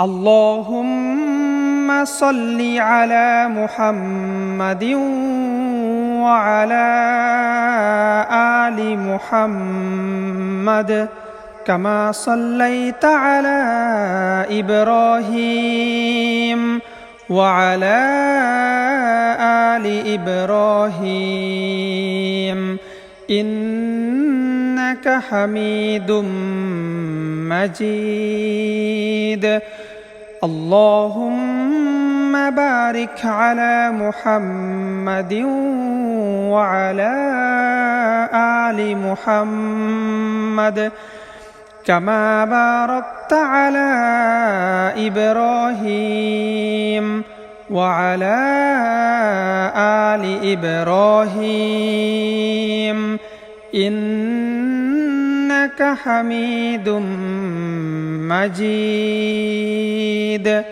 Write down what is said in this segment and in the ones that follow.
اللهم صل على محمد وعلى آل محمد كما صليت على إبراهيم وعلى آل إبراهيم إنك حميد مجيد اللهم بارك على محمد وعلى آل محمد كما باركت على إبراهيم وعلى آل إبراهيم إنك حميد مجيد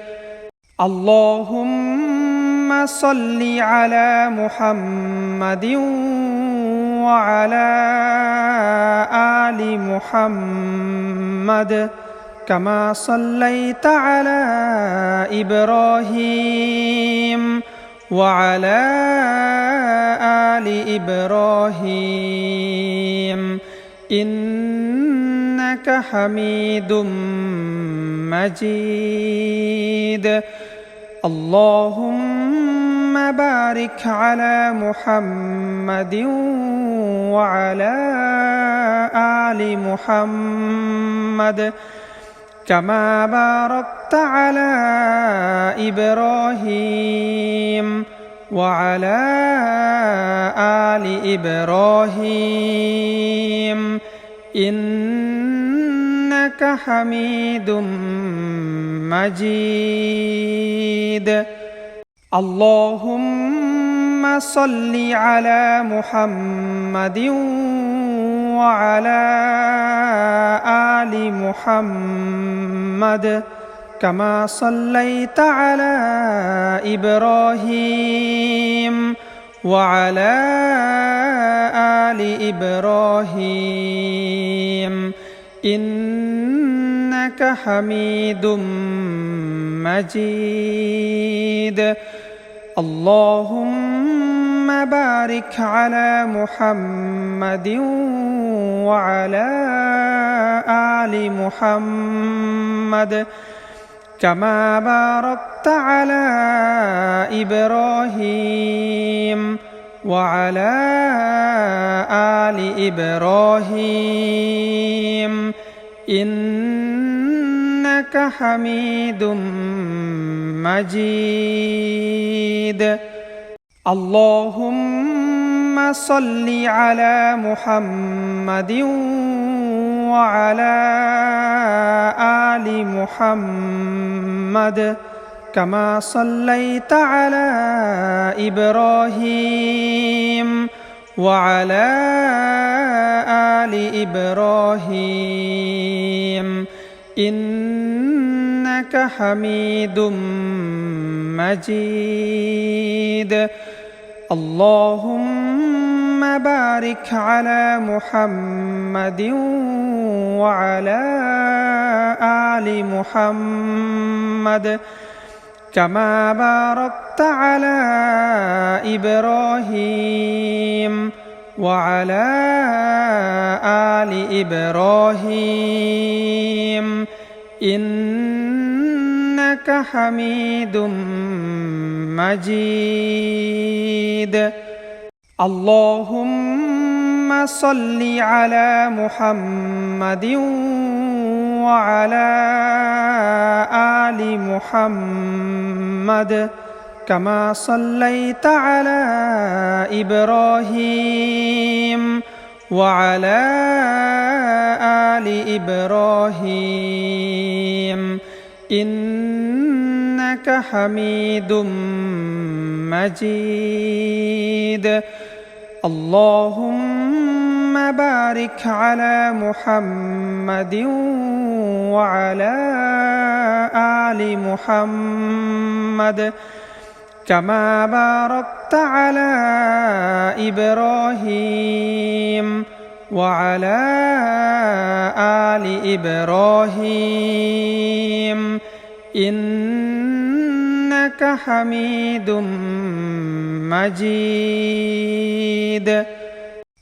اللهم صل على محمد وعلى آل محمد كما صليت على إبراهيم وعلى آل إبراهيم إنك حميد مجيد اللهم بارك على محمد وعلى آل محمد كما باركت على إبراهيم وعلى آل إبراهيم إنك حميد مجيد اللهم صل على محمد وعلى آل محمد كما صليت على إبراهيم وعلى آل إبراهيم إنك حميد مجيد اللهم بارك على محمد وعلى آل محمد كما باركت على إبراهيم وعلى آل إبراهيم إنك حميد مجيد اللهم صل على محمد وعلى آل محمد كما صليت على إبراهيم وعلى آل إبراهيم إنك حميد مجيد اللهم بارك على محمد وعلى آل محمد كما باركت على إبراهيم وعلى آل إبراهيم إنك حميد مجيد اللهم صل على محمد وعلى آل محمد كما صليت على إبراهيم وعلى آل إبراهيم إنك حميد مجيد اللهم بارك على محمد وعلى آل محمد كما باركت على إبراهيم وعلى آل إبراهيم إنك حميد مجيد.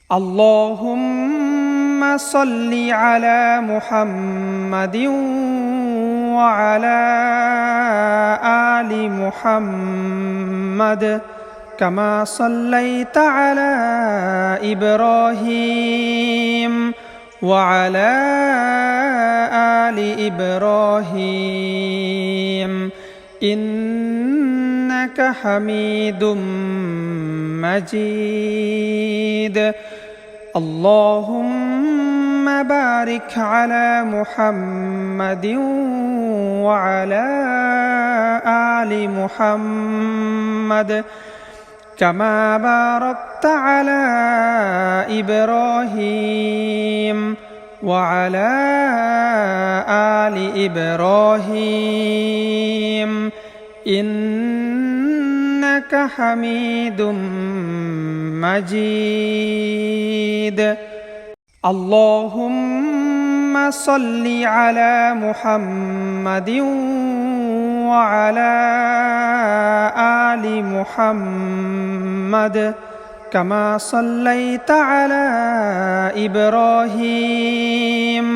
اللهم صل على محمد وعلى آل محمد كما صليت على إبراهيم وعلى آل إبراهيم إنك حميد مجيد. اللهم بارك على محمد وعلى آل محمد كما باركت على إبراهيم وعلى آل إبراهيم إنك حميد مجيد. اللهم صل على محمد وعلى آل محمد كما صليت على إبراهيم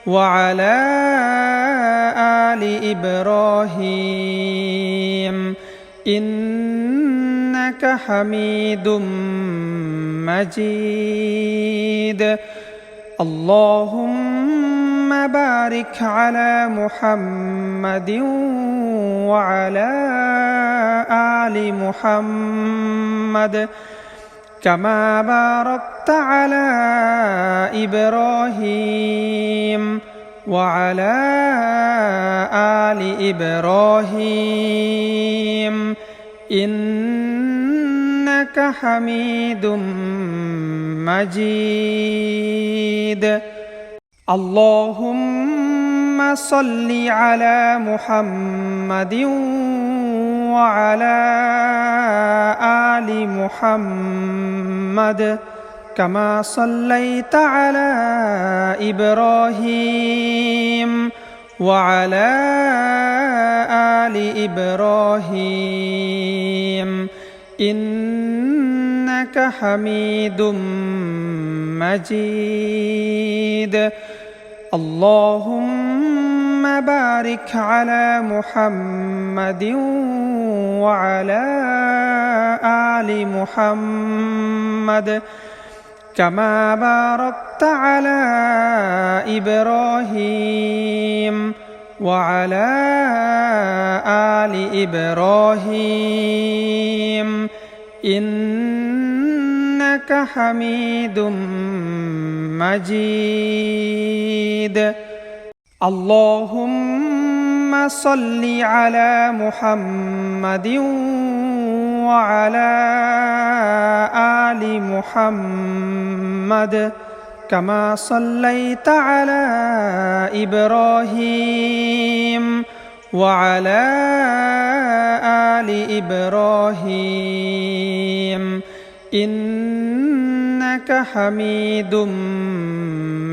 وعلى آل إبراهيم إنك حميد مجيد. اللهم بارك على محمد وعلى آل محمد كما باركت على إبراهيم وعلى آل إبراهيم إنك حميد مجيد. اللهم صل على محمد وعلى آل محمد كما صليت على إبراهيم وعلى آل إبراهيم إنك حميد مجيد. اللهم بارك على محمد وعلى آل محمد كما باركت على إبراهيم وعلى آل إبراهيم إنك حميد مجيد. اللهم صل على محمد وعلى آل محمد كما صليت على إبراهيم وعلى آل إبراهيم إنك حميد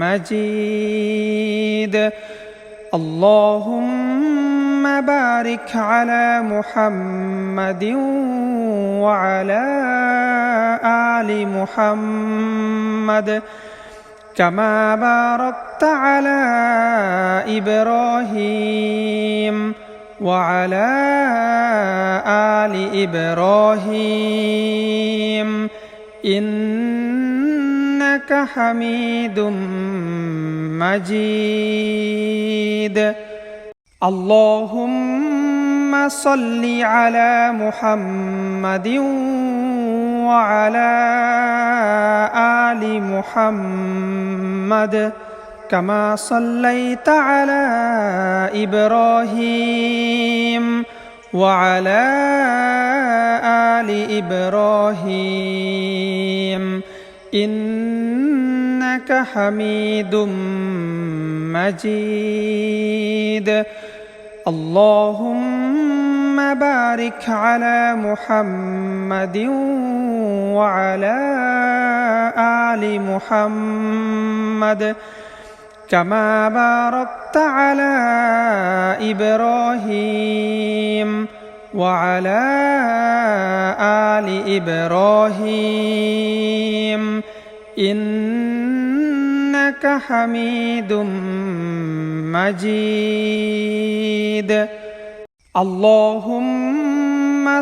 مجيد. اللهم بارك على محمد وعلى آل محمد كما باركت على إبراهيم وعلى آل إبراهيم إنك حميد مجيد. اللهم صل على محمد وعلى آل محمد كما صليت على إبراهيم وعلى آل إبراهيم إنك حميد مجيد. اللهم بارك على محمد وعلى آل محمد كما باركت على إبراهيم وعلى آل إبراهيم إنك حميد مجيد اللهم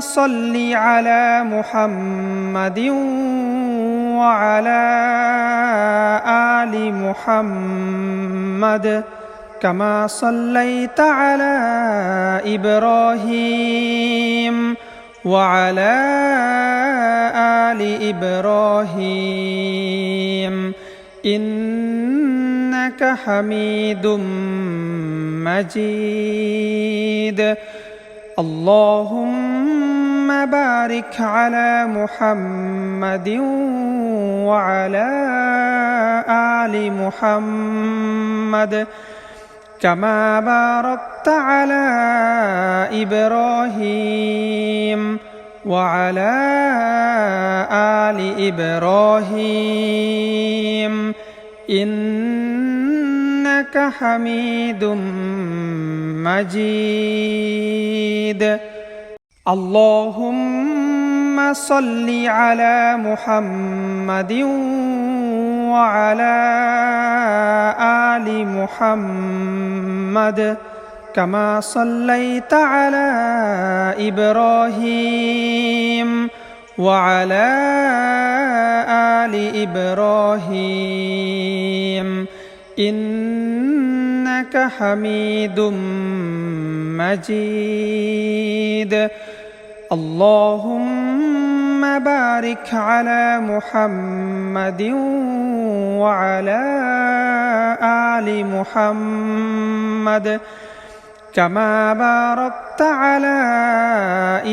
صل على محمد وعلى آل محمد كما صليت على إبراهيم وعلى آل إبراهيم إنك حميد مجيد اللهم بارك على محمد وعلى آل محمد كما باركت على إبراهيم وعلى آل إبراهيم إنك حميد مجيد اللهم صل على محمد وعلى آل محمد كما صليت على إبراهيم وعلى آل إبراهيم إنك حميد مجيد اللهم بارك على محمد وعلى آل محمد كما باركت على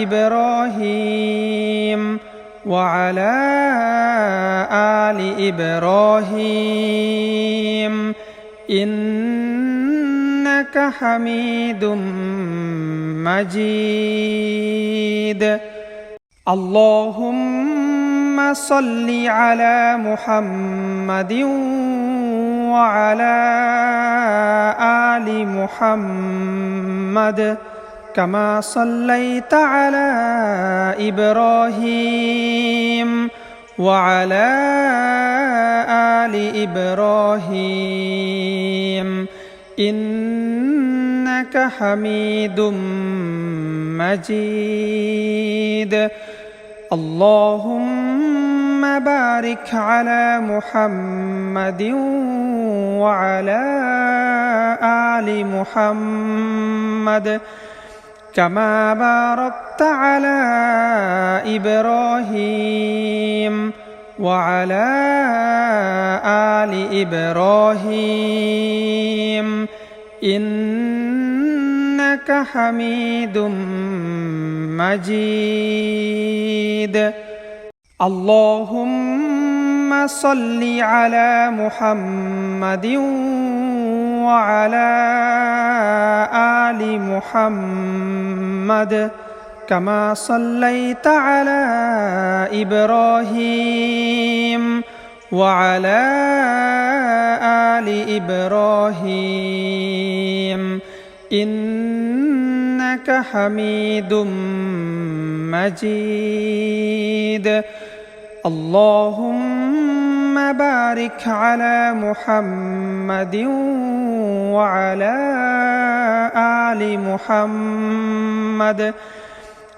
إبراهيم وعلى آل إبراهيم إنك حميد مجيد اللهم صل على محمد وعلى آل محمد كما صليت على إبراهيم وعلى آل إبراهيم إنك حميد مجيد اللهم بارك على محمد وعلى آل محمد كما باركت على إبراهيم وعلى آل إبراهيم إنك حميد مجيد اللهم صل على محمد وعلى آل محمد كما صليت على إبراهيم وعلى آل إبراهيم إنك حميد مجيد اللهم بارك على محمد وعلى آل محمد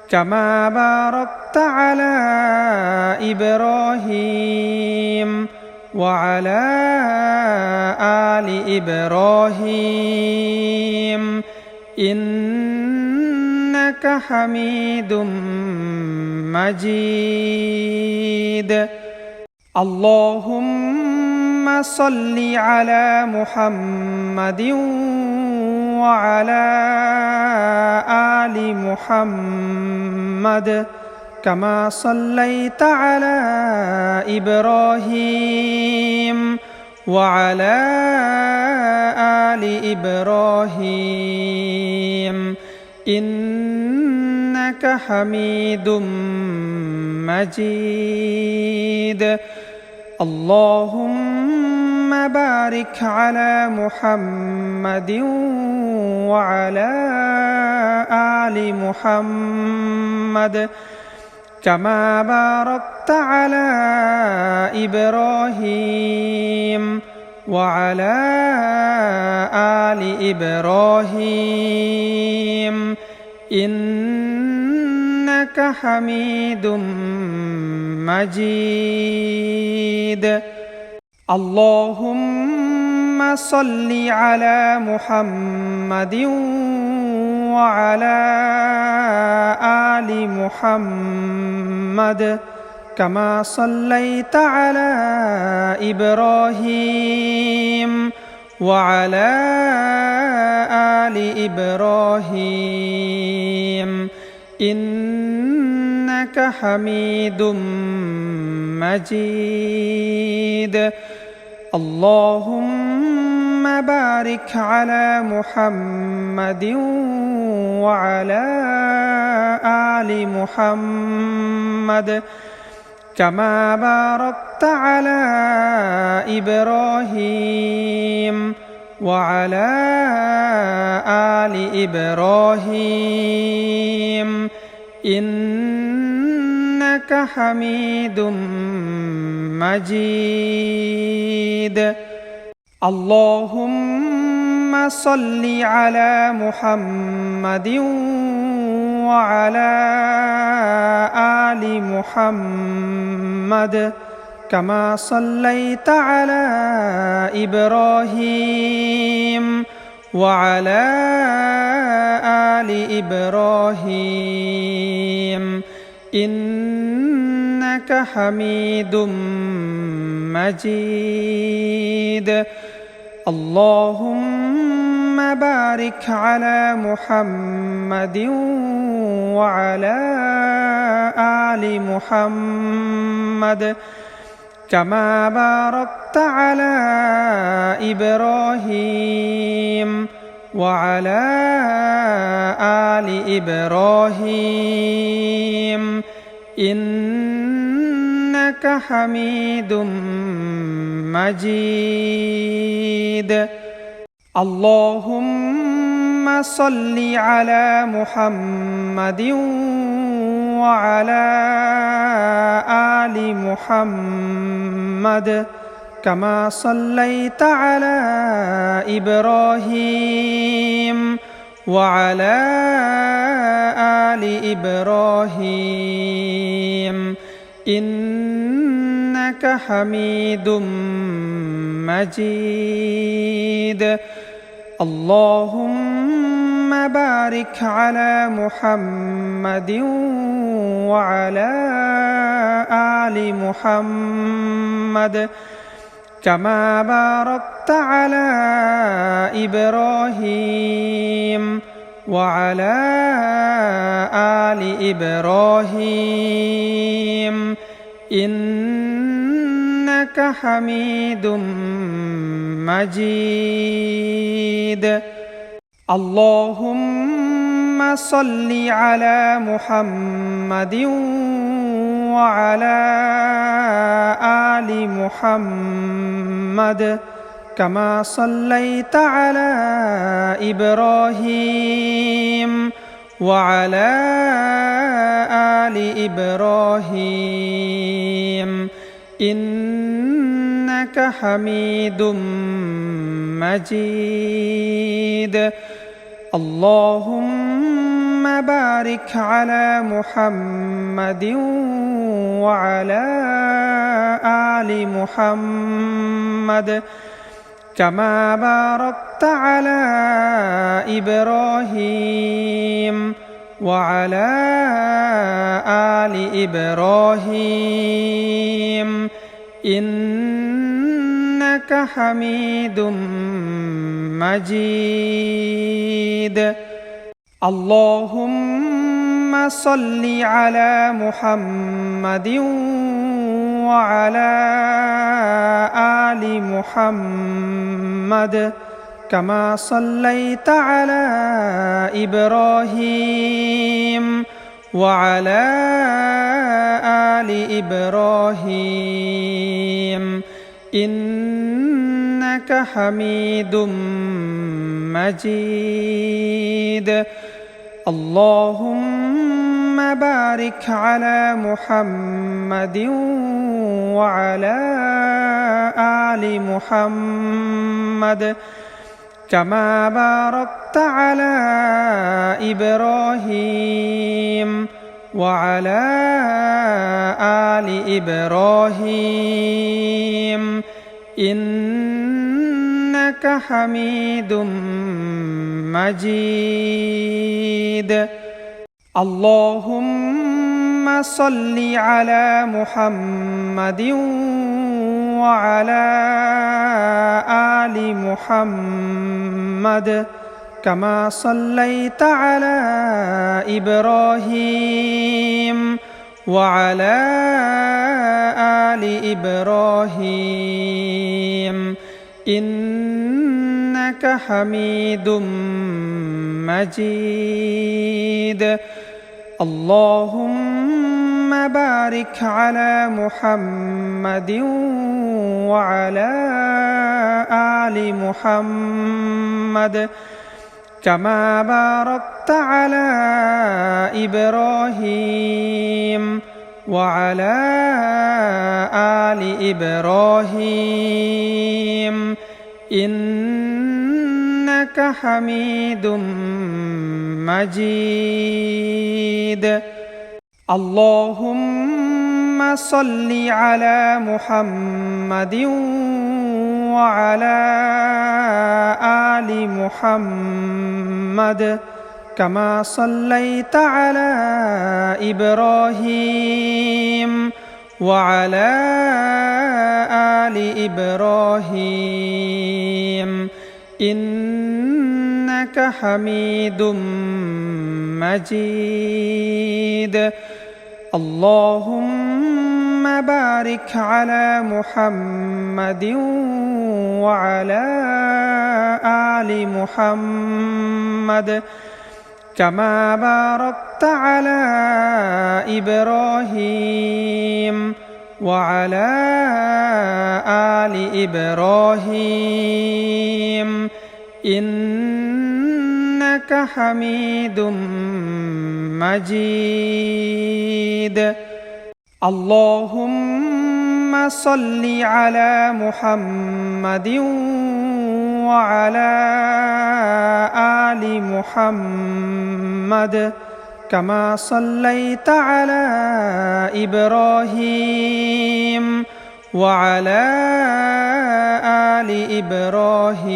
كما باركت على إبراهيم وعلى آل إبراهيم إنك حميد مجيد اللهم صل على محمد وعلى آل محمد كما صليت على إبراهيم وعلى آل إبراهيم إنك حميد مجيد اللهم بارك على محمد وعلى آل محمد كما باركت على إبراهيم وعلى آل إبراهيم إنك حميد مجيد اللهم صل على محمد وعلى آل محمد كما صليت على إبراهيم وعلى آل إبراهيم إنك حميد مجيد اللهم بارك على محمد وعلى آل محمد كما باركت على إبراهيم وعلى آل إبراهيم إنك حميد مجيد اللهم صل على محمد وعلى آل محمد كما صليت على إبراهيم وعلى آل إبراهيم إنك حميد مجيد اللهم بارك على محمد وعلى آل محمد كما باركت على إبراهيم وعلى آل إبراهيم إنك حميد مجيد اللهم صل على محمد وعلى آل محمد كما صليت على إبراهيم وعلى آل إبراهيم إنك حميد مجيد اللهم بارك على محمد وعلى آل محمد كما باركت على إبراهيم وعلى آل إبراهيم إنك حميد مجيد اللهم صل على محمد وعلى آل محمد كما صليت على إبراهيم وعلى آل إبراهيم إنك حميد مجيد اللهم بارك على محمد وعلى آل محمد كما باركت على إبراهيم وعلى آل إبراهيم إنك حميد مجيد اللهم صل على محمد وعلى آل محمد كما صليت على إبراهيم وعلى آل إبراهيم إنك إنك حميد مجيد. اللهم بارك على محمد وعلى آل محمد كما باركت على إبراهيم وعلى آل إبراهيم إنك حميد مجيد. اللهم صل على محمد وعلى آل محمد كما صليت على إبراهيم وعلى آل إبراهيم إنك حميد مجيد. اللهم بارك على محمد وعلى آل محمد كما باركت على إبراهيم وعلى آل إبراهيم إنك حميد مجيد. اللهم صل على محمد وعلى آل محمد كما صليت على إبراهيم وعلى آل إبراهيم إنك حميد مجيد. اللهم بارك على محمد وعلى آل محمد كما باركت على إبراهيم وعلى آل إبراهيم إنك حميد مجيد. اللهم صل على محمد وعلى آل محمد كما صليت على إبراهيم وعلى آل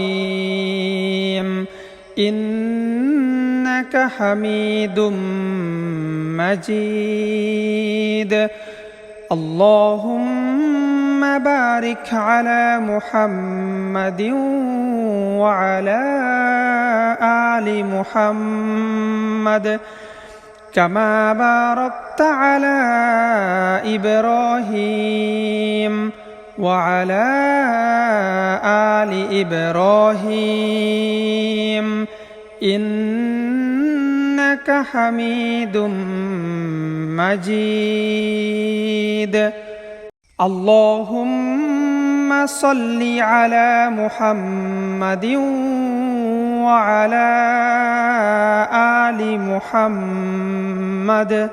إبراهيم إنك حميد مجيد. اللهم بارك على محمد وعلى آل محمد كما باركت على إبراهيم وعلى آل إبراهيم إنك حميد مجيد. اللهم صل على محمد وعلى آل محمد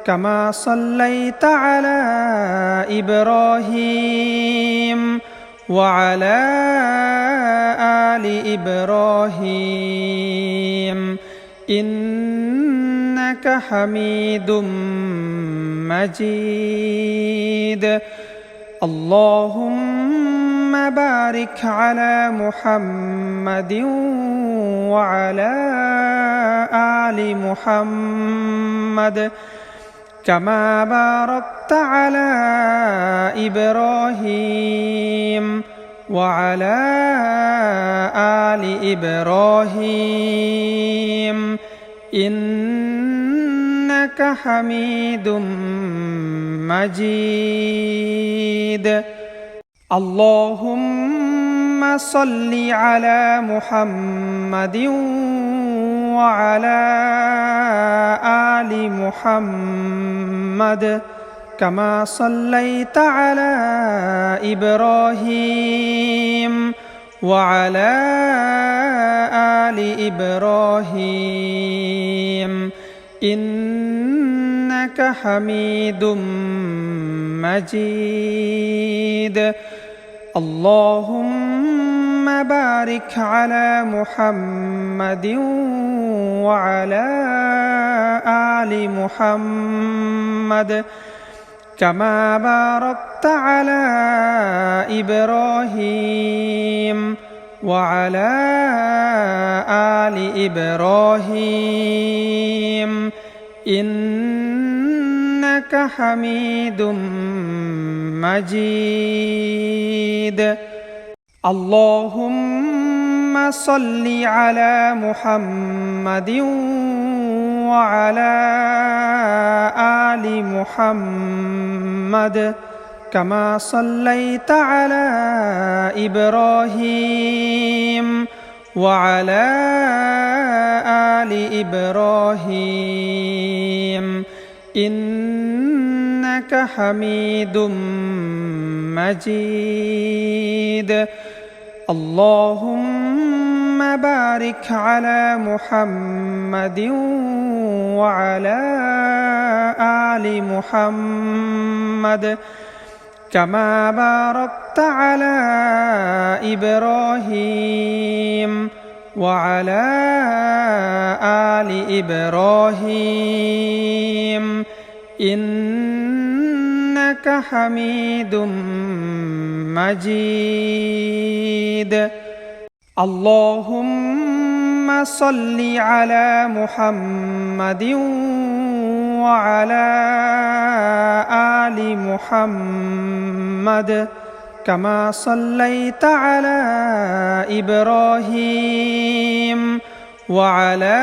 كما صليت على إبراهيم وعلى آل إبراهيم إنك حميد مجيد. اللهم بارك على محمد وعلى آل محمد كما باركت على إبراهيم وعلى آل إبراهيم إنك حميد مجيد. اللهم صل على محمد وعلى آل محمد كما صليت على إبراهيم وعلى آل إبراهيم إنك حميد مجيد اللهم بارك على محمد وعلى آل محمد كما باركت على إبراهيم وعلى آل إبراهيم إنك حميد مجيد اللهم صل على محمد وعلى آل محمد كما صليت على إبراهيم وعلى آل إبراهيم إنك حميد مجيد اللهم بارك على محمد وعلى آل محمد كما باركت على إبراهيم وعلى آل إبراهيم إنك حميد مجيد اللهم صل على محمد وعلى آل محمد كما صليت على إبراهيم وعلى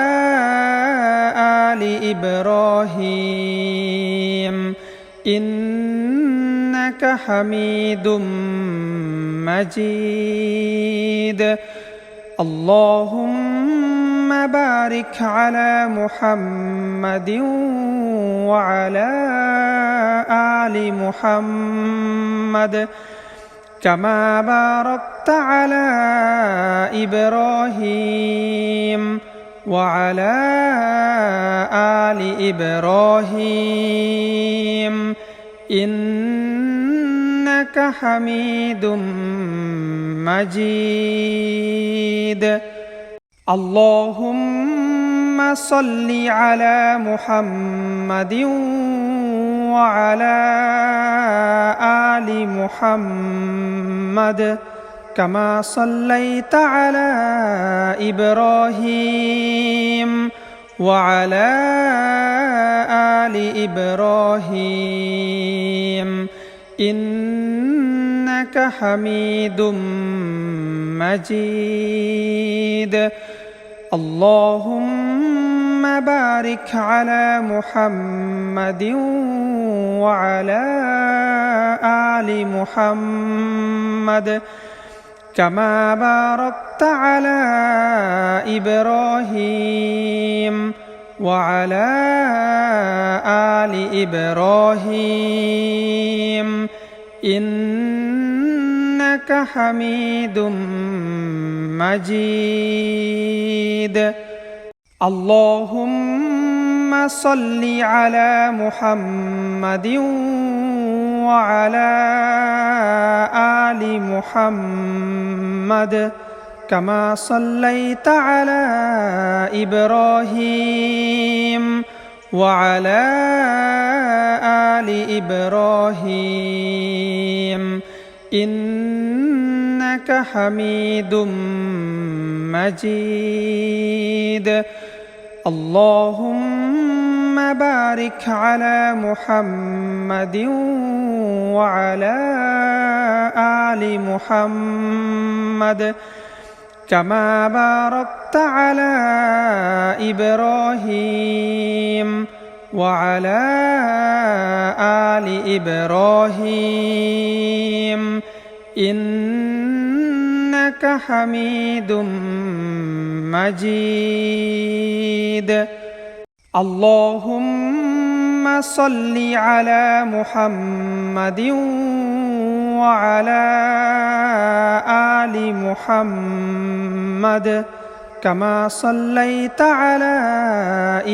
آل إبراهيم إنك حميد مجيد اللهم بارك على محمد وعلى آل محمد كما باركت على إبراهيم وعلى آل إبراهيم إنك حميد مجيد اللهم صل على محمد وعلى آل محمد كما صليت على إبراهيم وعلى آل إبراهيم إنك حميد مجيد اللهم بارك على محمد وعلى آل محمد كما باركت على إبراهيم وعلى آل إبراهيم إنك حميد مجيد اللهم صل على محمد وعلى آل محمد كما صليت على إبراهيم وعلى آل إبراهيم إنك حميد مجيد اللهم بارك على محمد وعلى آل محمد كما باركت على إبراهيم وعلى آل إبراهيم إنك حميد مجيد اللهم صل على محمد وعلى آل محمد كما صليت على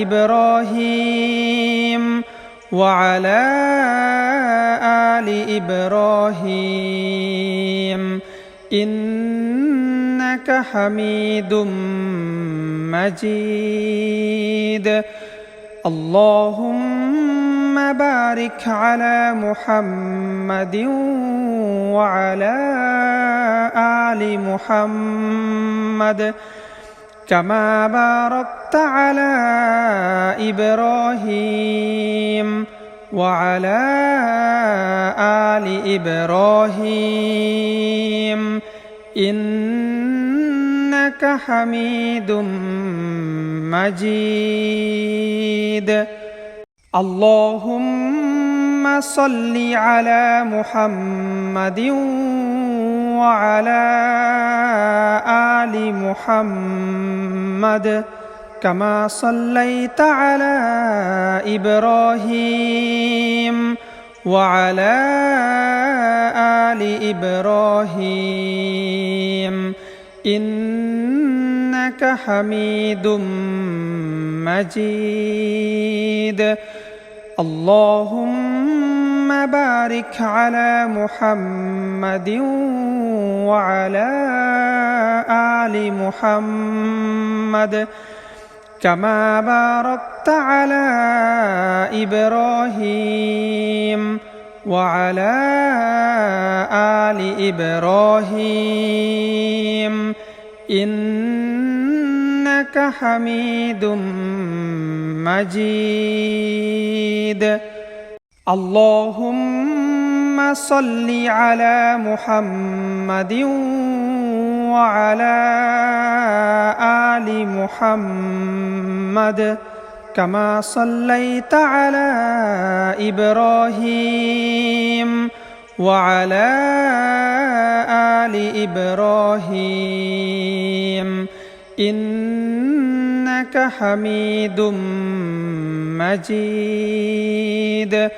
إبراهيم وعلى آل إبراهيم إنك حميد مجيد اللهم بارك على محمد وعلى آل محمد كما باركت على إبراهيم وعلى آل إبراهيم إنك حميد مجيد اللهم صل على محمد وعلى آل محمد كما صليت على إبراهيم وعلى آل إبراهيم إنك حميد مجيد اللهم بارك على محمد وعلى آل محمد كما باركت على إبراهيم وعلى آل إبراهيم إنك حميد مجيد اللهم صل على محمد وعلى آل محمد كما صليت على إبراهيم وعلى آل إبراهيم إنك حميد مجيد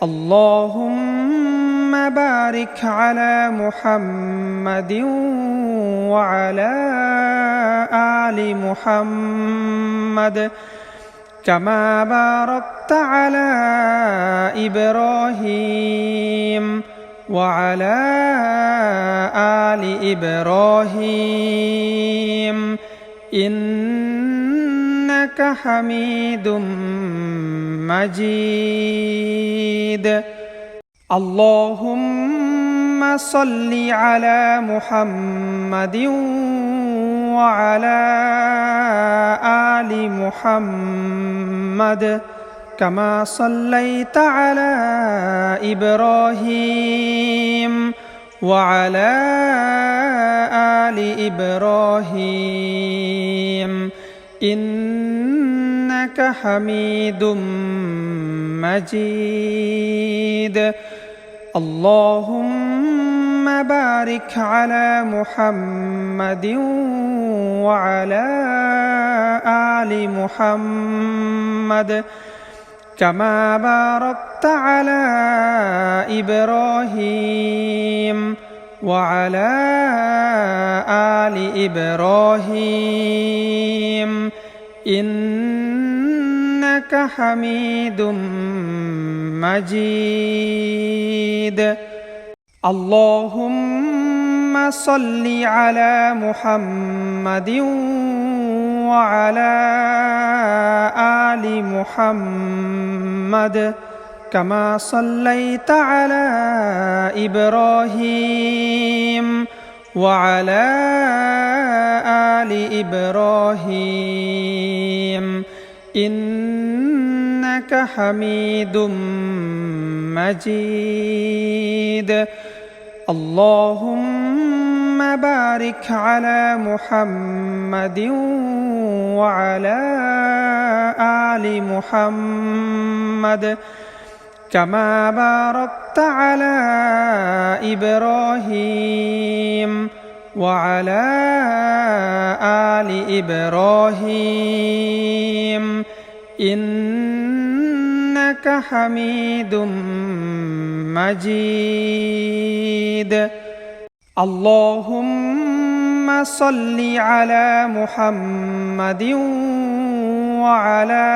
اللهم بارك على محمد وعلى آل محمد كما باركت على إبراهيم وعلى آل إبراهيم إنك حميد مجيد اللهم صل على محمد وعلى آل محمد كما صليت على إبراهيم وعلى آل إبراهيم إنك حميد مجيد اللهم بارك على محمد وعلى آل محمد كما باركت على إبراهيم وعلى آل إبراهيم إنك حميد مجيد اللهم صل على محمد وعلى آل محمد كما صليت على إبراهيم وعلى آل إبراهيم إنك حميد مجيد اللهم بارك على محمد وعلى آل محمد كما باركت على إبراهيم وعلى آل إبراهيم إنك إنك حميد مجيد. اللهم صل على محمد وعلى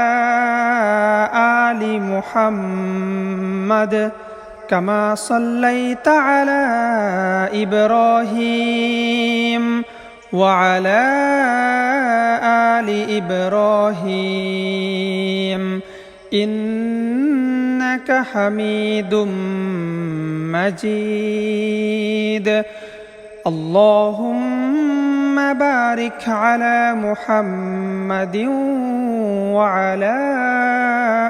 آل محمد كما صليت على إبراهيم وعلى آل إبراهيم إنك حميد مجيد. اللهم بارك على محمد وعلى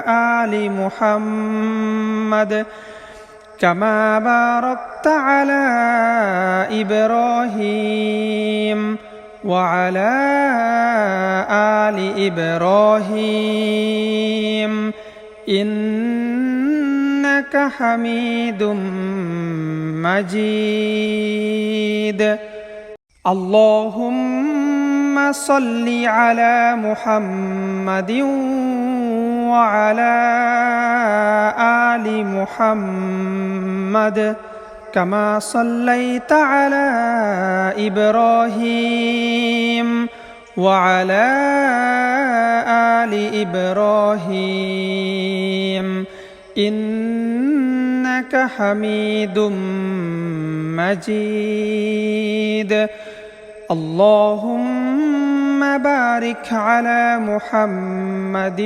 آل محمد كما باركت على إبراهيم وعلى آل إبراهيم إنك حميد مجيد. اللهم صل على محمد وعلى آل محمد كما صليت على إبراهيم وعلى آل إبراهيم إنك حميد مجيد. اللهم بارك على محمد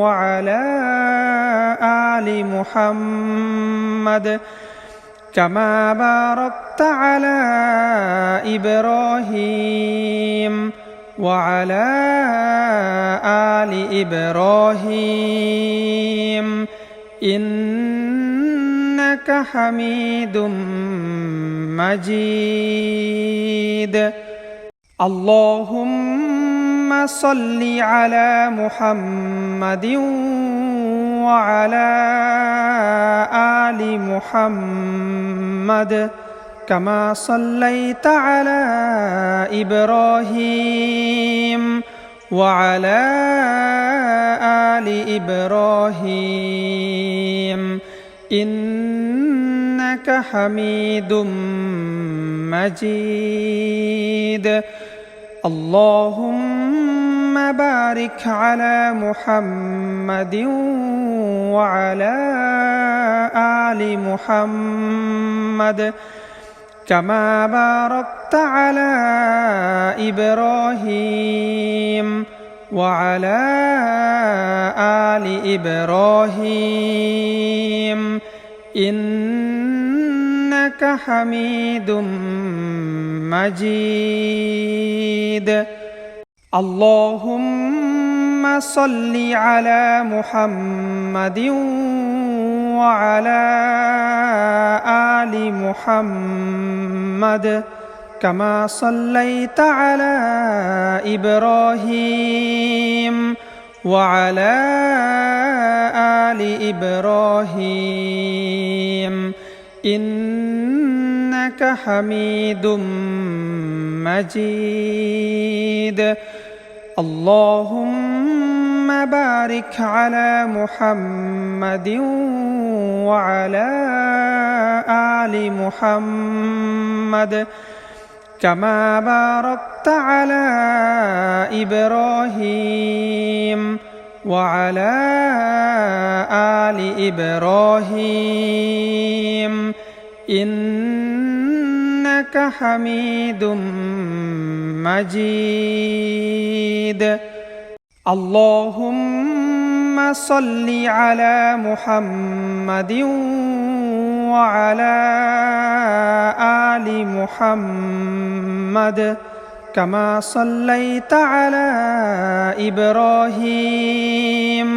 وعلى آل محمد كما باركت على إبراهيم وعلى آل إبراهيم إنك حميد مجيد. اللهم صل على محمد وعلى آل محمد كما صليت على إبراهيم وعلى آل إبراهيم إنك حميد مجيد. اللهم بارك على محمد وعلى آل محمد كما باركت على إبراهيم وعلى آل إبراهيم إنك حميد مجيد. اللهم صل على محمد وعلى آل محمد كما صليت على إبراهيم وعلى آل إبراهيم إنك حميد مجيد. اللهم بارك على محمد وعلى آل محمد كما باركت على إبراهيم وعلى آل إبراهيم إنك حميد مجيد. اللهم صل على محمد وعلى آل محمد كما صليت على إبراهيم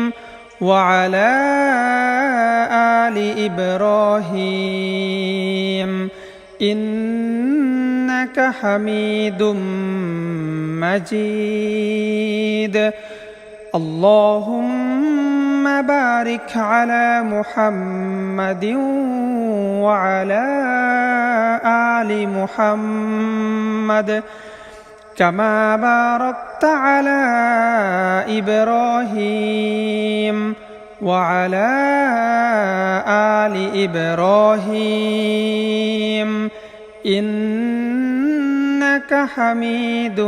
وعلى آل إبراهيم إنك حميد مجيد. اللهم بارك على محمد وعلى آل محمد كما باركت على إبراهيم وعلى آل إبراهيم إنك حميد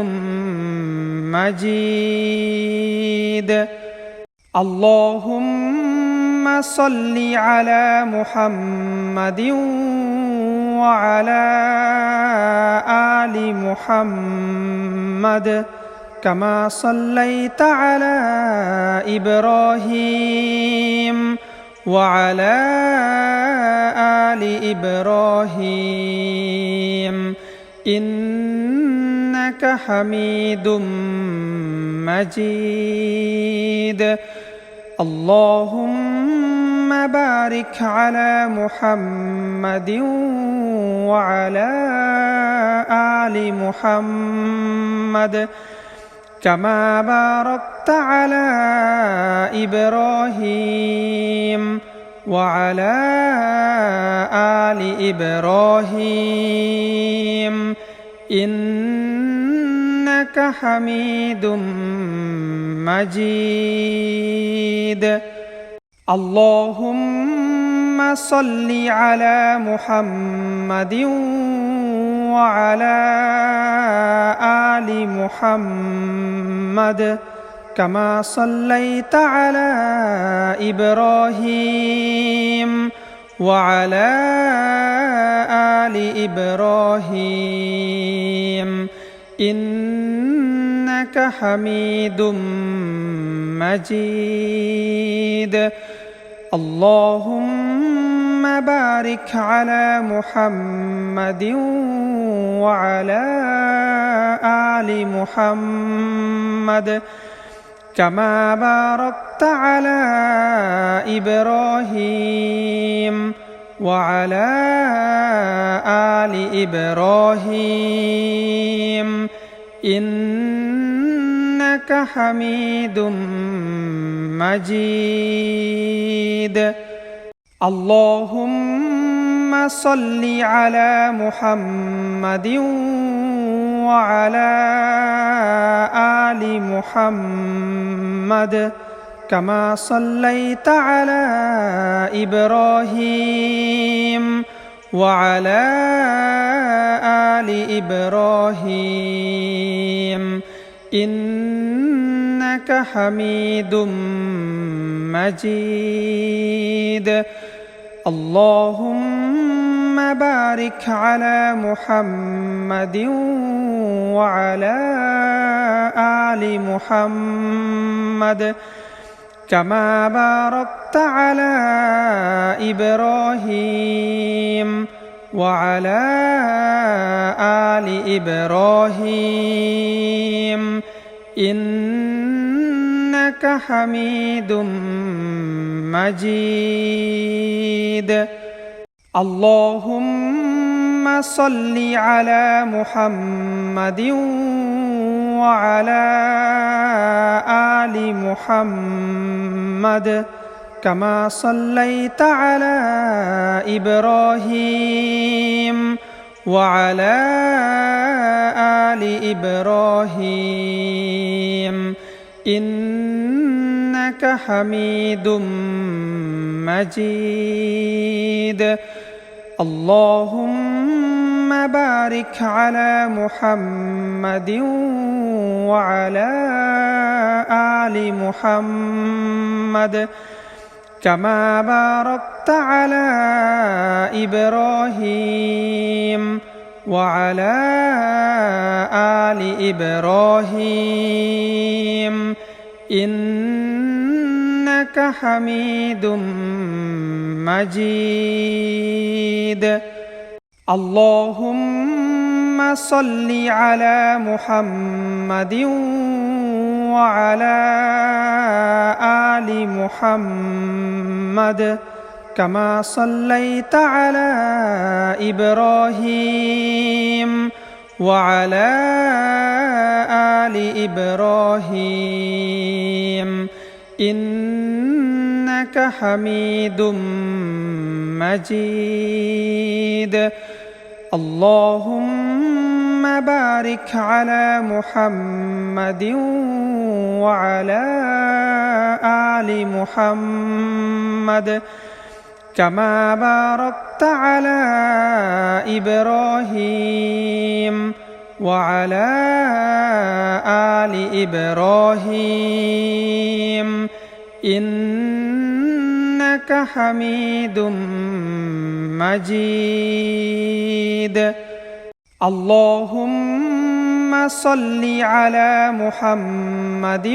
مجيد اللهم صل على محمد وعلى آل محمد كما صليت على إبراهيم وعلى آل إبراهيم إنك حميد مجيد اللهم بارك على محمد وعلى آل محمد كما باركت على إبراهيم وعلى آل إبراهيم إنك حميد مجيد اللهم صل على محمد وعلى آل محمد كما صليت على إبراهيم وعلى آل إبراهيم إنك حميد مجيد اللهم بارك على محمد وعلى آل محمد كما باركت على إبراهيم وعلى آل إبراهيم إنك حميد مجيد اللهم صل على محمد وعلى آل محمد كما صليت على إبراهيم وعلى آل إبراهيم إنك حميد مجيد اللهم بارك على محمد وعلى آل محمد كما باركت على إبراهيم وعلى آل إبراهيم إنك حميد مجيد اللهم صل على محمد وعلى آل محمد كما صليت على إبراهيم وعلى آل إبراهيم إنك حميد مجيد اللهم بارك على محمد وعلى آل محمد كما باركت على إبراهيم وعلى آل إبراهيم إنك حميد مجيد اللهم صل على محمد وعلى آل محمد كما صليت على إبراهيم وعلى آل إبراهيم إنك حميد مجيد اللهم بارك على محمد وعلى آل محمد كما باركت على إبراهيم وعلى آل إبراهيم إنك حميد مجيد اللهم صل على محمد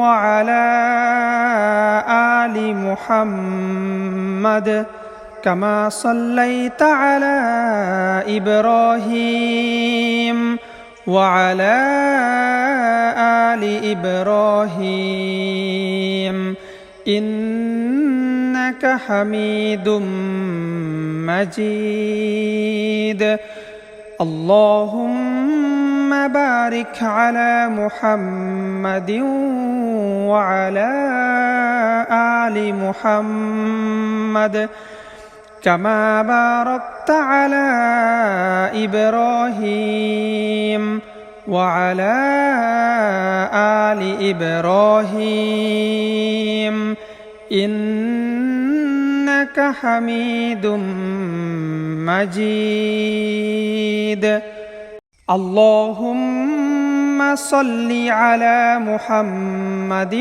وعلى آل محمد كما صليت على إبراهيم وعلى آل إبراهيم إنك حميد مجيد اللهم بارك على محمد وعلى آل محمد كما باركت على إبراهيم وعلى آل إبراهيم إنك حميد مجيد اللهم صل على محمد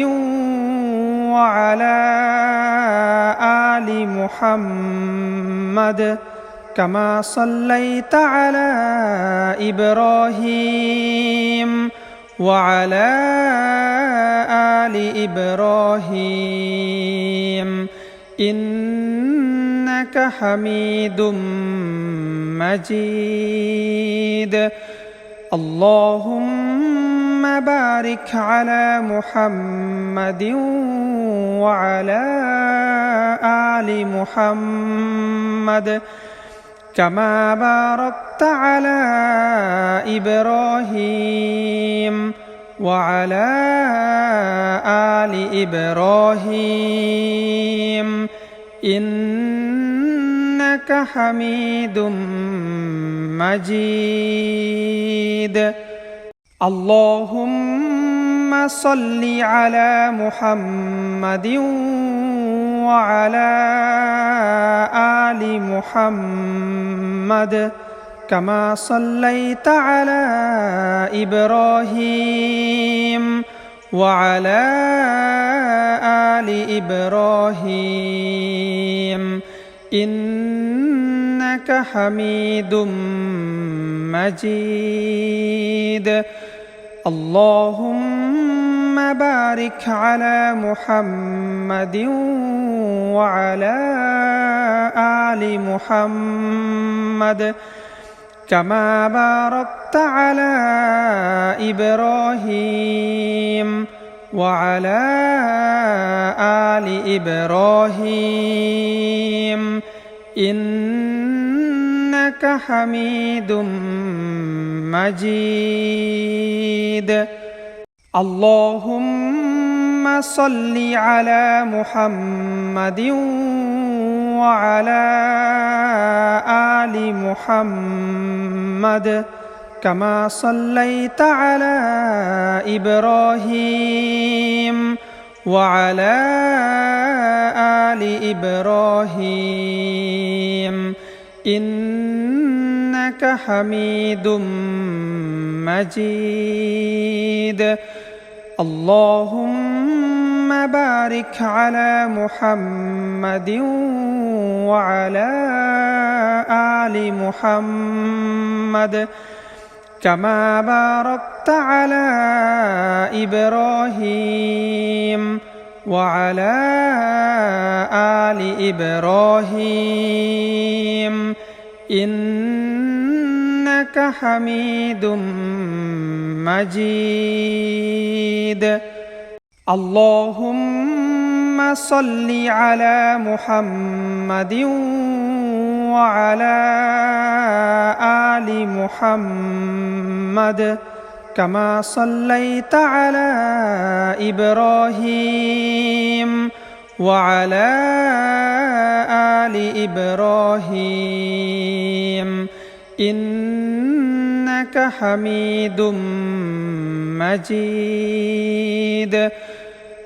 وعلى آل محمد كما صليت على إبراهيم وعلى آل إبراهيم إنك حميد مجيد اللهم بارك على محمد وعلى آل محمد كما باركت على إبراهيم وعلى آل إبراهيم إنك حميد مجيد اللهم صل على محمد وعلى آل محمد كما صليت على إبراهيم وعلى آل إبراهيم إنك حميد مجيد اللهم بارك على محمد وعلى آل محمد كما باركت على إبراهيم وعلى آل إبراهيم إنك حميد مجيد اللهم صل على محمد وعلى آل محمد كما صليت على إبراهيم وعلى آل إبراهيم إنك حميد مجيد اللهم بارك على محمد وعلى آل محمد كما باركت على إبراهيم وعلى آل إبراهيم إنك حميد مجيد اللهم صل على محمد وعلى آل محمد كما صليت على إبراهيم وعلى آل إبراهيم إنك حميد مجيد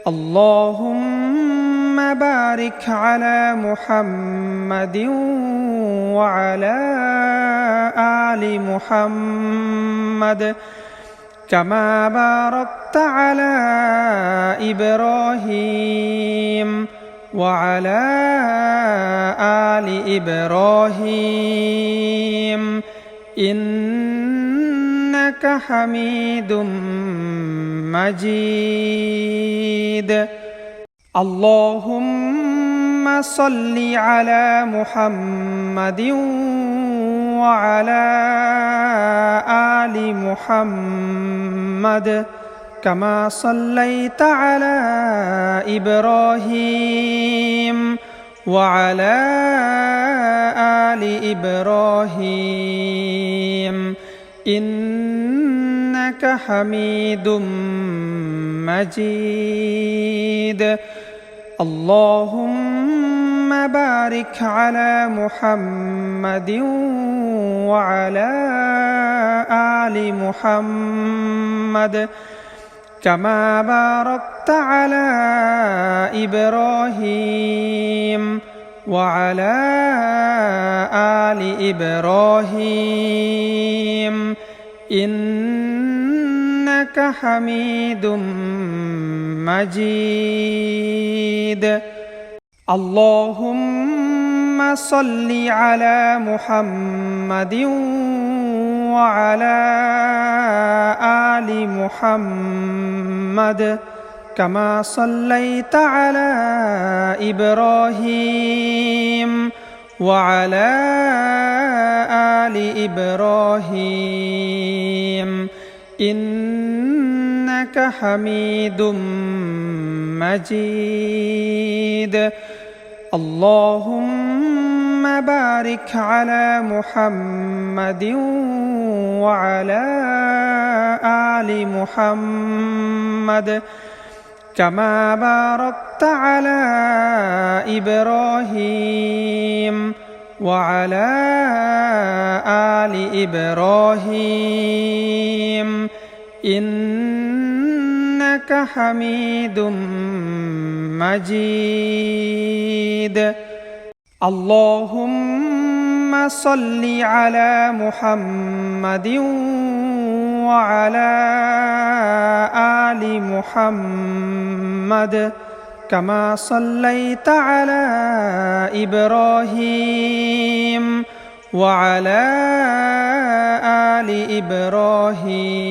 اللهم بارك على محمد وعلى آل محمد كما باركت على إبراهيم وعلى آل إبراهيم إنك حميد مجيد اللهم صل على محمد وعلى آل محمد كما صليت على إبراهيم وعلى آل إبراهيم إنك حميد مجيد اللهم بارك على محمد وعلى آل محمد كما باركت على إبراهيم وعلى آل إبراهيم إنك حميد مجيد اللهم صل على محمد وعلى آل محمد كما صليت على إبراهيم وعلى آل إبراهيم إنك حميد مجيد اللهم بارك على محمد وعلى آل محمد كما باركت على إبراهيم وعلى آل إبراهيم إنك حميد مجيد اللهم صل على محمد وعلى آل محمد كما صليت على إبراهيم وعلى آل إبراهيم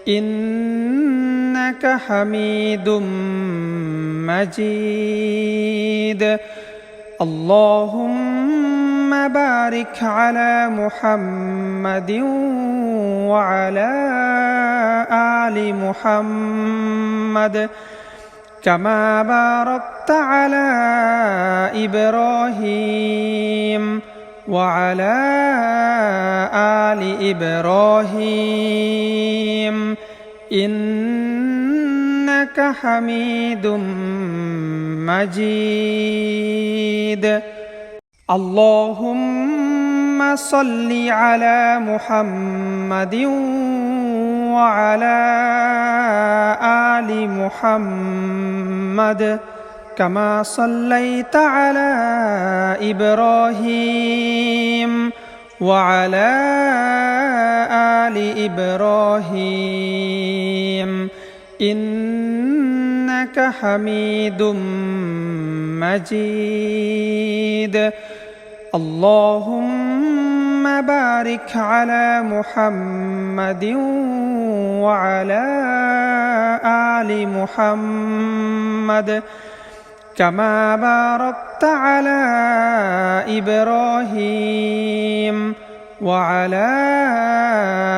إنك حميد مجيد اللهم بارك على محمد وعلى آل محمد كما باركت على إبراهيم وعلى آل إبراهيم إنك حميد مجيد اللهم صل على محمد وعلى آل محمد كما صليت على إبراهيم وعلى آل إبراهيم إنك حميد مجيد اللهم بارك على محمد وعلى آل محمد كما باركت على إبراهيم وعلى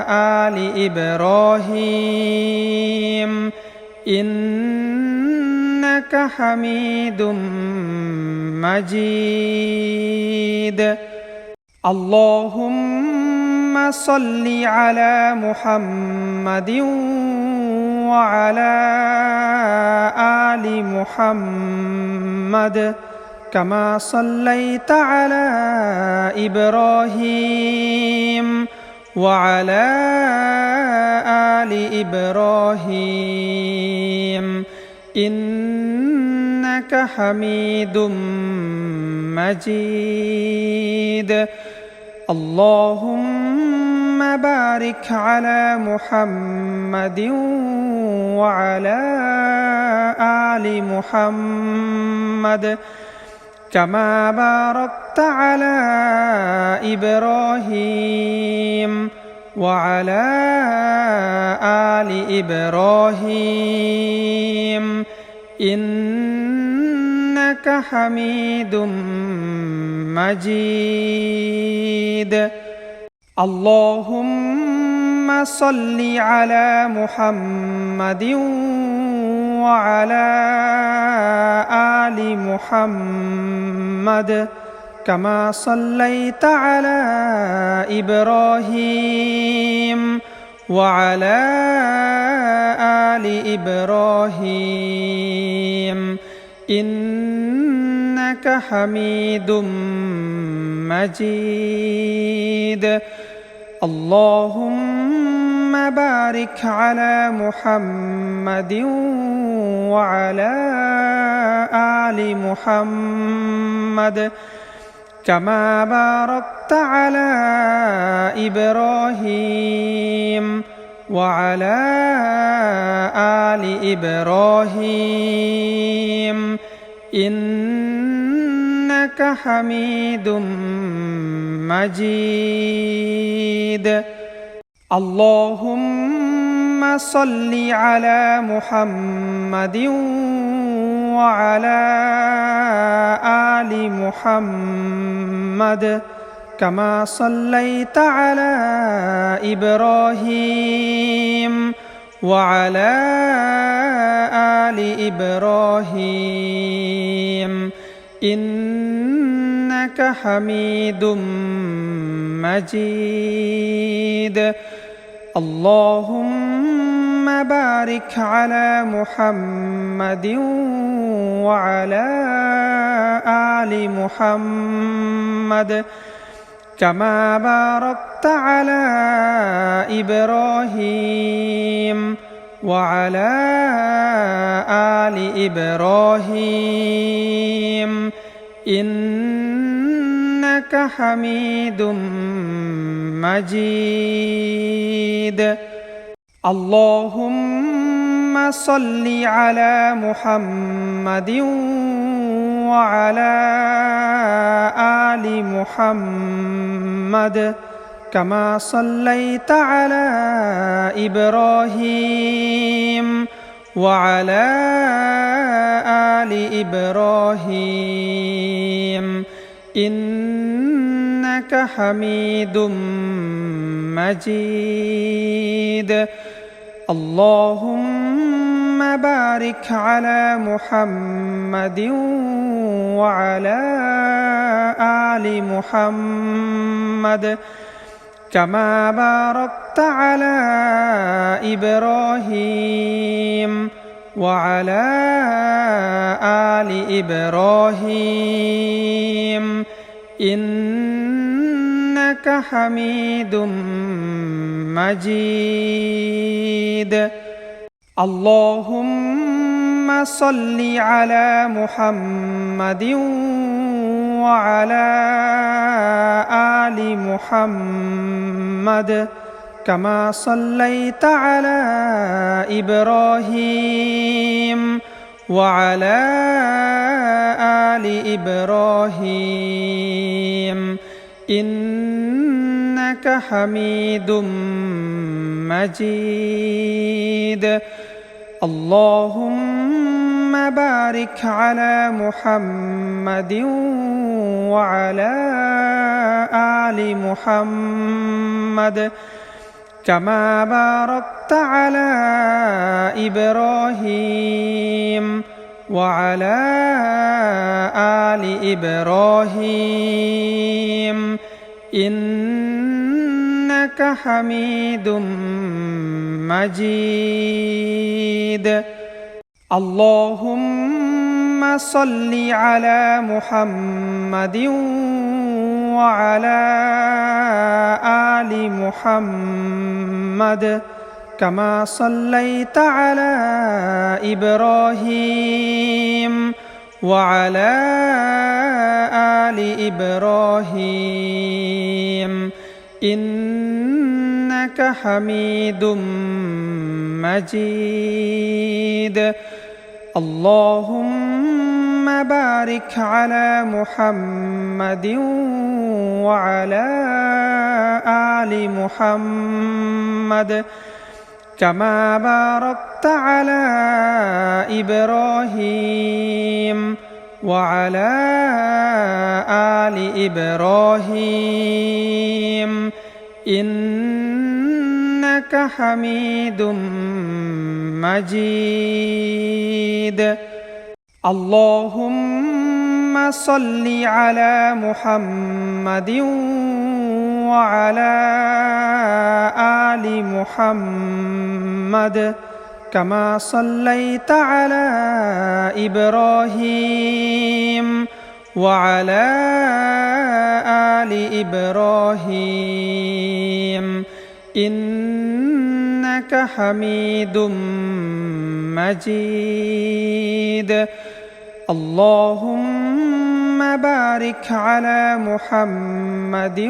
آل إبراهيم إنك حميد مجيد اللهم صل على محمد وعلى آل محمد كما صليت على إبراهيم وعلى آل إبراهيم إنك حميد مجيد اللهم بارك على محمد وعلى آل محمد كما باركت على إبراهيم وعلى آل إبراهيم إنك حميد مجيد اللهم صل على محمد وعلى آل محمد كما صليت على إبراهيم وعلى آل إبراهيم إنك حميد مجيد اللهم بارك على محمد وعلى آل محمد كما باركت على إبراهيم وعلى آل إبراهيم إنك حميد مجيد اللهم صل على محمد وعلى آل محمد كما صليت على إبراهيم وعلى آل إبراهيم إنك حميد مجيد اللهم بارك على محمد وعلى آل محمد كما باركت على إبراهيم وعلى آل إبراهيم إنك حميد مجيد اللهم صل على محمد وعلى آل محمد كما صليت على إبراهيم وعلى آل إبراهيم إنك حميد مجيد اللهم بارك على محمد وعلى آل محمد كما باركت على إبراهيم وعلى آل إبراهيم إنك حميد مجيد اللهم صل على محمد وعلى آل محمد كما صليت على إبراهيم وعلى آل إبراهيم إنك حميد مجيد اللهم بارك على محمد وعلى آل محمد كما باركت على إبراهيم وعلى آل إبراهيم إنك حميد مجيد اللهم صل على محمد وعلى آل محمد كما صليت على إبراهيم وعلى آل إبراهيم إنك حميد مجيد اللهم بارك على محمد وعلى آل محمد كما باركت على إبراهيم وعلى آل إبراهيم إنك حميد مجيد اللهم صل على محمد وعلى آل محمد كما صليت على إبراهيم وعلى آل إبراهيم إنك حميد مجيد اللهم بارك على محمد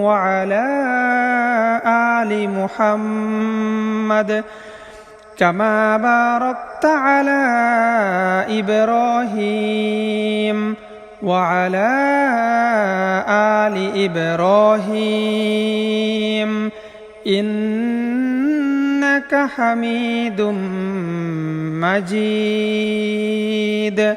وعلى آل محمد كما باركت على إبراهيم وعلى آل إبراهيم إنك حميد مجيد